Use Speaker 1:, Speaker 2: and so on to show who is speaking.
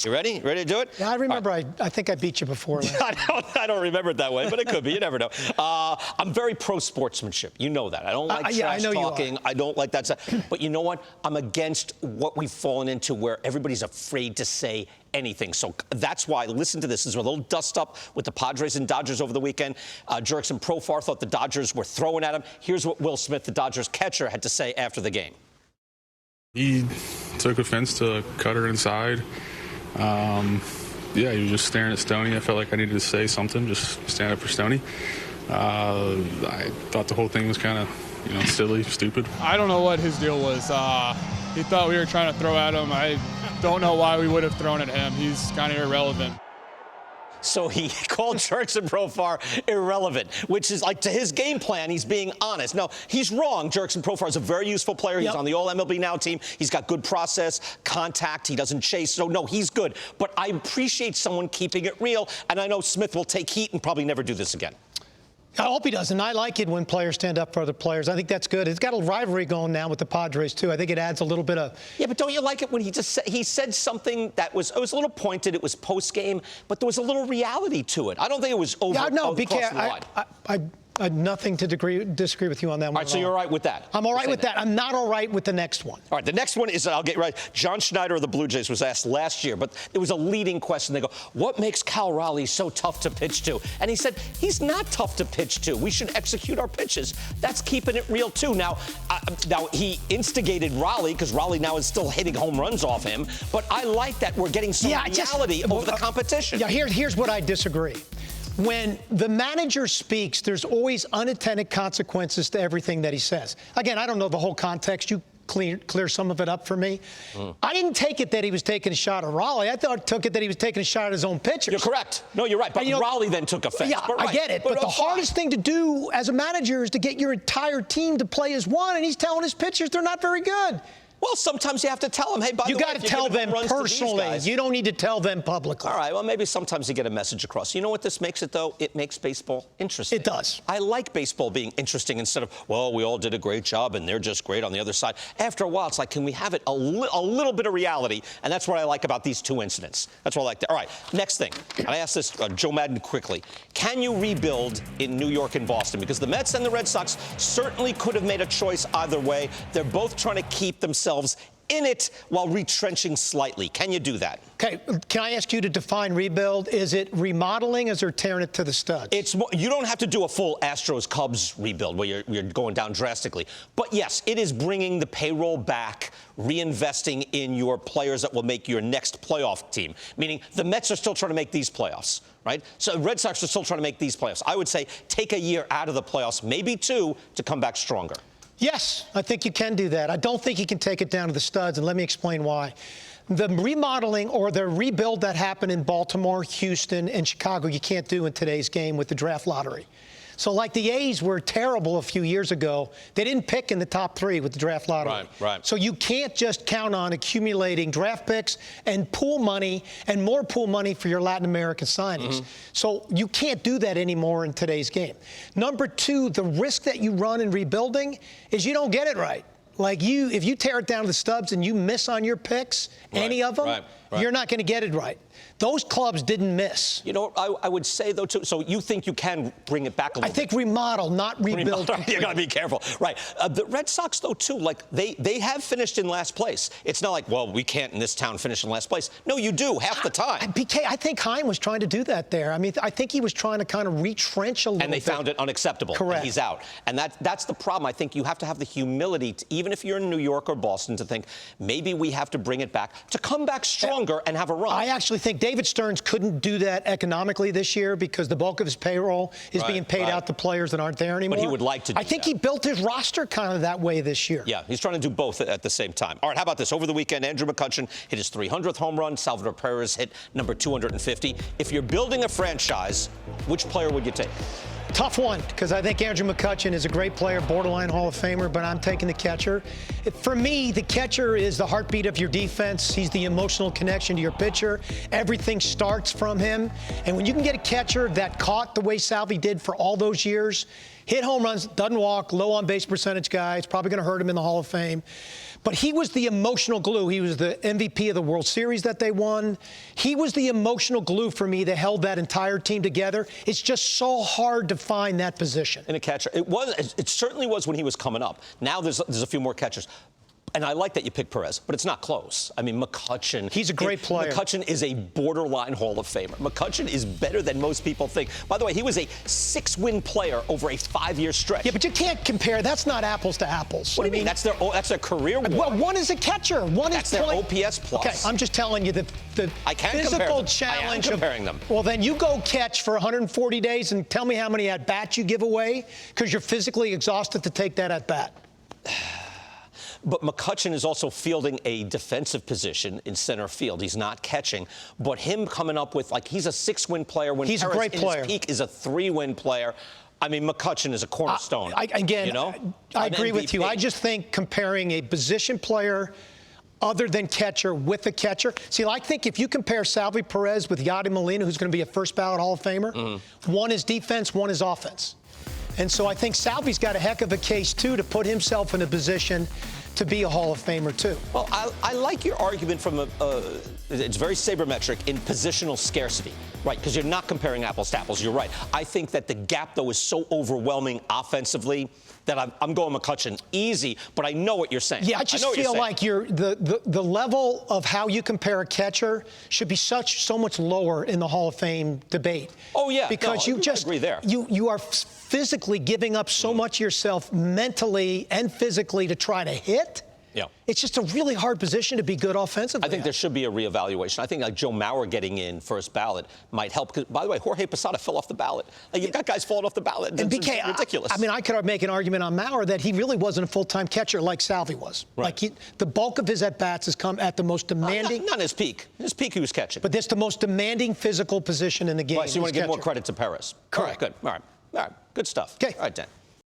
Speaker 1: You ready? Ready to do it?
Speaker 2: Yeah, I remember. Right. I think I beat you before.
Speaker 1: I don't remember it that way, but it could be. You never know. I'm very pro-sportsmanship. You know that. I don't like trash talking. I don't like that stuff. But you know what? I'm against what we've fallen into where everybody's afraid to say anything. So that's why, listen to this. There's a little dust-up with the Padres and Dodgers over the weekend. Jurickson Profar thought the Dodgers were throwing at him. Here's what Will Smith, the Dodgers catcher, had to say after the game.
Speaker 3: He took offense to Cutter inside. Yeah, he was just staring at Stoney. I felt like I needed to say something, just stand up for Stoney. I thought the whole thing was kind of, silly, stupid.
Speaker 4: I don't know what his deal was. He thought we were trying to throw at him. I don't know why we would have thrown at him. He's kind of irrelevant.
Speaker 1: So he called Jurickson Profar irrelevant, which is like to his game plan, he's being honest. No, he's wrong. Jurickson Profar is a very useful player. He's on the All-MLB Now team. He's got good process, contact. He doesn't chase. So, no, he's good. But I appreciate someone keeping it real, and I know Smith will take heat and probably never do this again.
Speaker 2: I hope he doesn't. I like it when players stand up for other players. I think that's good. It's got a rivalry going now with the Padres, too. I think it adds a little bit of...
Speaker 1: Yeah, but don't you like it when he said something that was... It was a little pointed. It was post-game, but there was a little reality to it. I don't think it was over.
Speaker 2: Yeah, no,
Speaker 1: BK,
Speaker 2: I have nothing to disagree with you on that one.
Speaker 1: All right, so you're all right with that?
Speaker 2: I'm all right with that. I'm not all right with the next one.
Speaker 1: All right, the next one is, I'll get right. John Schneider of the Blue Jays was asked last year, but it was a leading question. They go, what makes Cal Raleigh so tough to pitch to? And he said, he's not tough to pitch to. We should execute our pitches. That's keeping it real, too. Now he instigated Raleigh, because Raleigh now is still hitting home runs off him. But I like that we're getting some reality over the competition.
Speaker 2: Yeah, here's what I disagree. When the manager speaks, there's always unintended consequences to everything that he says. Again, I don't know the whole context. You clear some of it up for me. I didn't take it that he was taking a shot at Raleigh. I took it that he was taking a shot at his own pitchers.
Speaker 1: You're correct. No, you're right. But Raleigh then took offense.
Speaker 2: Yeah, I get it. But the hardest thing to do as a manager is to get your entire team to play as one, and he's telling his pitchers they're not very good.
Speaker 1: Well, sometimes you have to tell them, hey, by the way,
Speaker 2: you got to tell them personally. You don't need to tell them publicly.
Speaker 1: All right, well, maybe sometimes you get a message across. You know what this makes it, though? It makes baseball interesting.
Speaker 2: It does.
Speaker 1: I like baseball being interesting instead of, well, we all did a great job and they're just great on the other side. After a while, it's like, can we have it a little bit of reality? And that's what I like about these two incidents. That's what I like. All right, next thing. And I asked this, Joe Madden, quickly. Can you rebuild in New York and Boston? Because the Mets and the Red Sox certainly could have made a choice either way. They're both trying to keep themselves in it while retrenching slightly. Can you do that?
Speaker 2: Okay, can I ask you to define rebuild? Is it remodeling, or is it tearing it to the studs?
Speaker 1: It's you don't have to do a full Astros-Cubs rebuild where you're going down drastically. But yes, it is bringing the payroll back, reinvesting in your players that will make your next playoff team. Meaning the Mets are still trying to make these playoffs, right? So the Red Sox are still trying to make these playoffs. I would say take a year out of the playoffs, maybe two, to come back stronger.
Speaker 2: Yes, I think you can do that. I don't think you can take it down to the studs, and let me explain why. The remodeling or the rebuild that happened in Baltimore, Houston, and Chicago, you can't do in today's game with the draft lottery. So like the A's were terrible a few years ago, they didn't pick in the top 3 with the draft lottery.
Speaker 1: Right.
Speaker 2: So you can't just count on accumulating draft picks and pool money and more pool money for your Latin American signings. So you can't do that anymore in today's game. Number 2, the risk that you run in rebuilding is you don't get it right. Like if you tear it down to the stubs and you miss on your picks, any of them, you're not going to get it right. Those clubs didn't miss.
Speaker 1: You know, I would say, though, too, so you think you can bring it back a little bit?
Speaker 2: I think remodel, not rebuild.
Speaker 1: You got to be careful. Right. The Red Sox, though, too, like they have finished in last place. It's not like, well, we can't in this town finish in last place. No, you do half the time.
Speaker 2: BK, I think Heim was trying to do that there. I mean, I think he was trying to kind of retrench a little bit.
Speaker 1: And they found it unacceptable.
Speaker 2: Correct.
Speaker 1: And he's out. And that's the problem. I think you have to have the humility, even if you're in New York or Boston, to think maybe we have to bring it back, to come back stronger and have a run.
Speaker 2: I actually think David Stearns couldn't do that economically this year because the bulk of his payroll is being paid out to players that aren't there anymore.
Speaker 1: But he would like to do
Speaker 2: I think he built his roster kind of that way this year.
Speaker 1: Yeah, he's trying to do both at the same time. All right, how about this? Over the weekend, Andrew McCutchen hit his 300th home run. Salvador Perez hit number 250. If you're building a franchise, which player would you take?
Speaker 2: Tough one, because I think Andrew McCutchen is a great player, borderline Hall of Famer, but I'm taking the catcher. For me, the catcher is the heartbeat of your defense. He's the emotional connection to your pitcher. Everything starts from him. And when you can get a catcher that caught the way Salvi did for all those years, hit home runs, doesn't walk, low on base percentage guy, it's probably going to hurt him in the Hall of Fame. But he was the emotional glue. He was the MVP of the World Series that they won. He was the emotional glue for me that held that entire team together. It's just so hard to find that position.
Speaker 1: In a catcher. It certainly was when he was coming up. Now there's a few more catchers. And I like that you picked Perez, but it's not close. I mean, McCutchen.
Speaker 2: He's a great player.
Speaker 1: McCutchen is a borderline Hall of Famer. McCutchen is better than most people think. By the way, he was a 6-win player over a 5-year stretch.
Speaker 2: Yeah, but you can't compare. That's not apples to apples.
Speaker 1: What do you mean? That's their career war.
Speaker 2: Well, one is a catcher. One
Speaker 1: that's
Speaker 2: is
Speaker 1: their OPS plus.
Speaker 2: Okay, I'm just telling you the physical challenge.
Speaker 1: I am comparing them.
Speaker 2: Well, then you go catch for 140 days and tell me how many at-bats you give away because you're physically exhausted to take that at-bat.
Speaker 1: But McCutchen is also fielding a defensive position in center field. He's not catching. But him coming up with, like, he's a 6-win player when
Speaker 2: he's
Speaker 1: Perez
Speaker 2: a great player.
Speaker 1: In his peak is a 3-win player. I mean, McCutchen is a cornerstone.
Speaker 2: I agree with you. I just think comparing a position player other than catcher with a catcher. See, I think if you compare Salvi Perez with Yadi Molina, who's going to be a first-ballot Hall of Famer, one is defense, one is offense. And so I think Salvi's got a heck of a case, too, to put himself in a position to be a Hall of Famer, too.
Speaker 1: Well, I like your argument from it's very sabermetric in positional scarcity, right? Because you're not comparing apples to apples. You're right. I think that the gap, though, is so overwhelming offensively that I'm going McCutchen easy, but I know what you're saying.
Speaker 2: Yeah, I just feel like the level of how you compare a catcher should be so much lower in the Hall of Fame debate.
Speaker 1: Oh, yeah.
Speaker 2: Because
Speaker 1: I agree there.
Speaker 2: You are physically giving up so much of yourself mentally and physically to try to hit.
Speaker 1: Yeah.
Speaker 2: It's just a really hard position to be good offensively.
Speaker 1: I think there should be a reevaluation. I think like Joe Mauer getting in first ballot might help. Because, by the way, Jorge Posada fell off the ballot. Like, you've got guys falling off the ballot.
Speaker 2: And
Speaker 1: it's
Speaker 2: BK,
Speaker 1: ridiculous.
Speaker 2: I mean, I could make an argument on Mauer that he really wasn't a full-time catcher like Salvi was.
Speaker 1: Right.
Speaker 2: Like the bulk of his at-bats has come at the most demanding.
Speaker 1: Not his peak. His peak, he was catching.
Speaker 2: But that's the most demanding physical position in the game.
Speaker 1: Right, so you want to give more credit to Perez.
Speaker 2: Correct.
Speaker 1: All right, good. All right. Good stuff.
Speaker 2: Okay.
Speaker 1: All right, Dan.